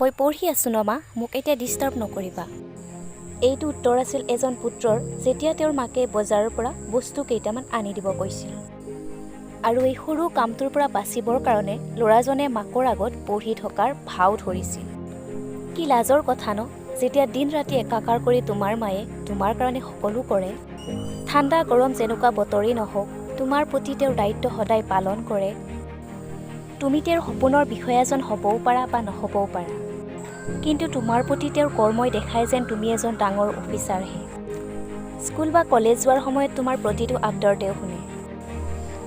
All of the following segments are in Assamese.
মই পঢ়ি আছোঁ ন মা, মোক এতিয়া ডিষ্টাৰ্ব নকৰিবা। এইটো উত্তৰ আছিল এজন পুত্ৰৰ যেতিয়া তেওঁৰ মাকে বজাৰৰ পৰা বস্তু কেইটামান আনি দিব কৈছিল। আৰু এই সৰু কামটোৰ পৰা বাচিবৰ কাৰণে ল'ৰাজনে মাকৰ আগত পঢ়ি থকাৰ ভাও ধৰিছিল। কি লাজৰ কথা ন, যেতিয়া দিন ৰাতি একাকাৰ কৰি তোমাৰ মায়ে তোমাৰ কাৰণে সকলো কৰে। ঠাণ্ডা গৰম যেনেকুৱা বতৰেই নহওক তোমাৰ প্ৰতি তেওঁৰ দায়িত্ব সদায় পালন কৰে। তুমি তেওঁৰ সপোনৰ বিষয়া এজন হ'বও পাৰা বা নহ'বও পাৰা, কিন্তু তোমাৰ প্ৰতি তেওঁৰ কৰ্মই দেখায় যেন তুমি এজন ডাঙৰ অফিচাৰহে। স্কুল বা কলেজ যোৱাৰ সময়ত তোমাৰ প্ৰতিটো আবদাৰ তেওঁ শুনে।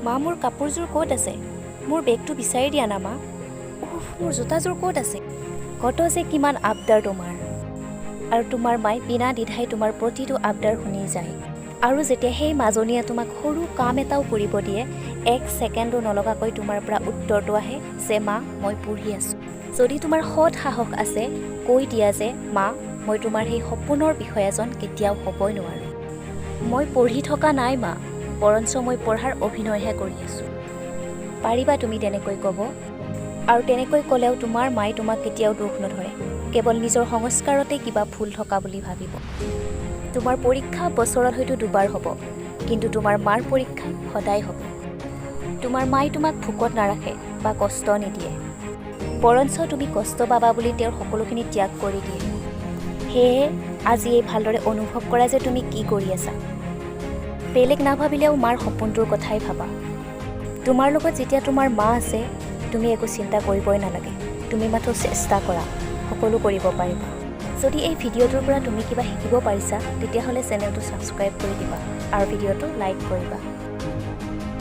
মা, মোৰ কাপোৰযোৰ ক'ত আছে? মোৰ বেগটো বিচাৰি দিয়া না মা। উফ, মোৰ জোতাযোৰ ক'ত আছে? কত যে কিমান আবদাৰ তোমাৰ। আৰু তোমাৰ মায়ে বিনা দ্বিধাই তোমাৰ প্ৰতিটো আবদাৰ শুনি যায়। আৰু যেতিয়া সেই মাজনীয়ে তোমাক সৰু কাম এটাও কৰিব দিয়ে, 1 ছেকেণ্ডো নলগাকৈ তোমাৰ পৰা উত্তৰটো আহে যে মা, মই পঢ়ি আছোঁ। যদি তোমাৰ সৎ সাহস আছে, কৈ দিয়া যে মা, মই তোমাৰ সেই সপোনৰ বিষয়াজন কেতিয়াও হ'বই নোৱাৰোঁ। মই পঢ়ি থকা নাই মা, বৰঞ্চ মই পঢ়াৰ অভিনয়হে কৰি আছোঁ। পাৰিবা তুমি তেনেকৈ ক'ব? আৰু তেনেকৈ ক'লেও তোমাৰ মায়ে তোমাক কেতিয়াও দোষ নধৰে, কেৱল নিজৰ সংস্কাৰতে কিবা ভুল থকা বুলি ভাবিব। তোমাৰ পৰীক্ষা বছৰত হয়তো 2বাৰ হ'ব, কিন্তু তোমাৰ মাৰ পৰীক্ষা সদায় হ'ব। তোমাৰ মায়ে তোমাক ভোকত নাৰাখে বা কষ্ট নিদিয়ে, বৰঞ্চ তুমি কষ্ট পাবা বুলি তেওঁৰ সকলোখিনি ত্যাগ কৰি দিয়ে। সেয়েহে আজি এই ভালদৰে অনুভৱ কৰা যে তুমি কি কৰি আছা। বেলেগ নাভাবিলেও মাৰ সপোনটোৰ কথাই ভাবা। তোমাৰ লগত যেতিয়া তোমাৰ মা আছে, তুমি একো চিন্তা কৰিবই নালাগে। তুমি মাথো চেষ্টা কৰা, সকলো কৰিব পাৰিবা। যদি এই ভিডিঅ'টোৰ পৰা তুমি কিবা শিকিব পাৰিছা, তেতিয়াহ'লে চেনেলটো ছাবস্ক্ৰাইব কৰি দিবা আৰু ভিডিঅ'টো লাইক কৰিবা।